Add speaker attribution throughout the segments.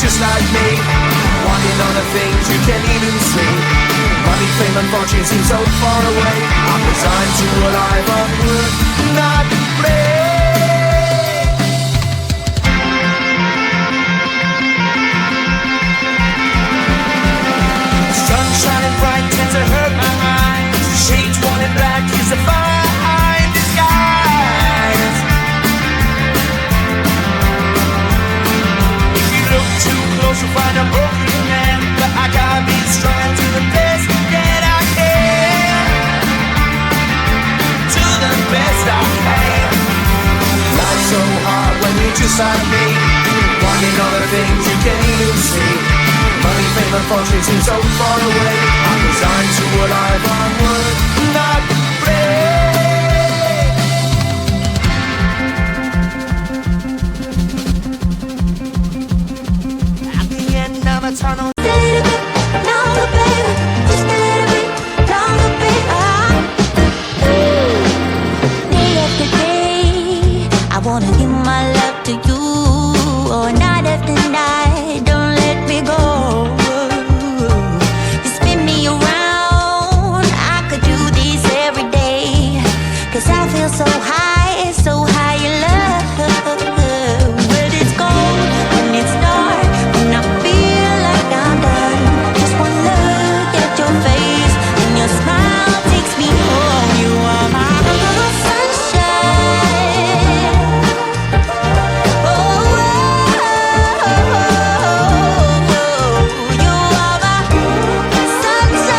Speaker 1: Just like me, wanting all the things you can't even see. Money, fame and fortune seem so far away. I'm resigned to a life of work, not play. The sun shining bright tends to hurt my eyes. Shades worn in black is a fire in disguise. Too close to find a broken man, but I gotta be strong to the best that I can. To the best I can. Life's so hard when you're just like me, wanting all the things you can't even see. Money, fame and fortune seem so far away. I'm resigned to a life on work, not play. Tunnel. Longer, baby, just a little bit longer, baby. Day after day, I wanna give my love to you. Oh, night after night, don't let me go. You spin me around, I could do this every day. 'Cause I feel so high in love. But it's cold when it's dark, when I feel like I'm done. Just one look at your face and your smile takes me home. You are my little sunshine. Oh, you are my sunshine.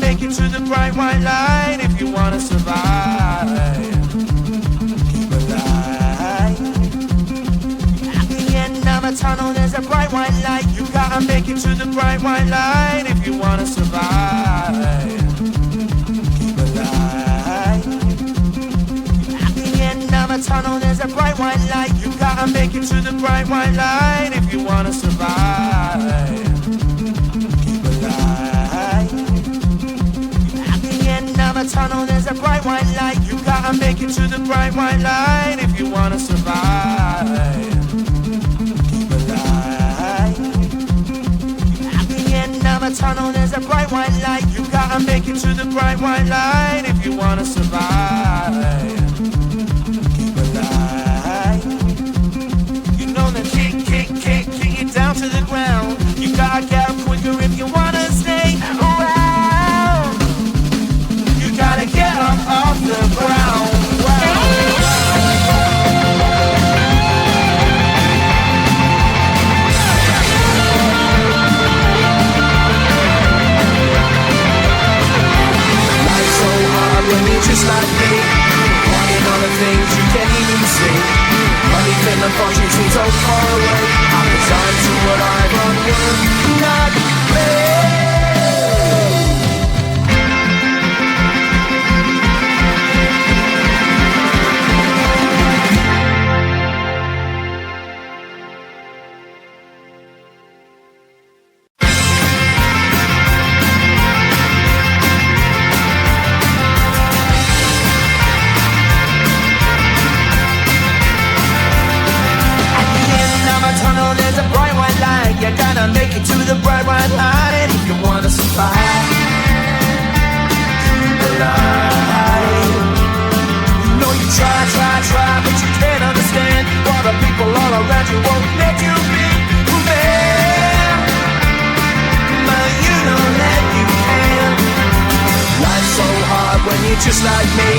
Speaker 1: Make it to the bright white light if you wanna survive. Keep alive. At the end of a tunnel there's a bright white light. You gotta make it to the bright white light if you wanna survive. Keep alive. At the end of a tunnel there's a bright white light. You gotta make it to the bright white light if you wanna survive. Tunnel, there's a bright white light. You gotta make it to the bright white light if you wanna survive. Keep alive. At the end of a tunnel, there's a bright white light. You gotta make it to the bright white light if you wanna survive. Keep alive. You know that kick it down to the ground. You gotta get up quicker if you wanna stay around. You gotta get up off the ground. Life's so work, not play. There's a bright white light. You gotta make it to the bright white light. And if you wanna survive through the light, you know you try, but you can't understand why the people all around you won't let you be who they are. But you know that you can. Life's so hard when you're just like me,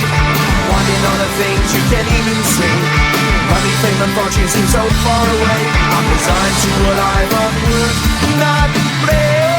Speaker 1: wanting all the things you can't even see. Money, fame and fortune seem so far away. I'm resigned to a life of work, not play.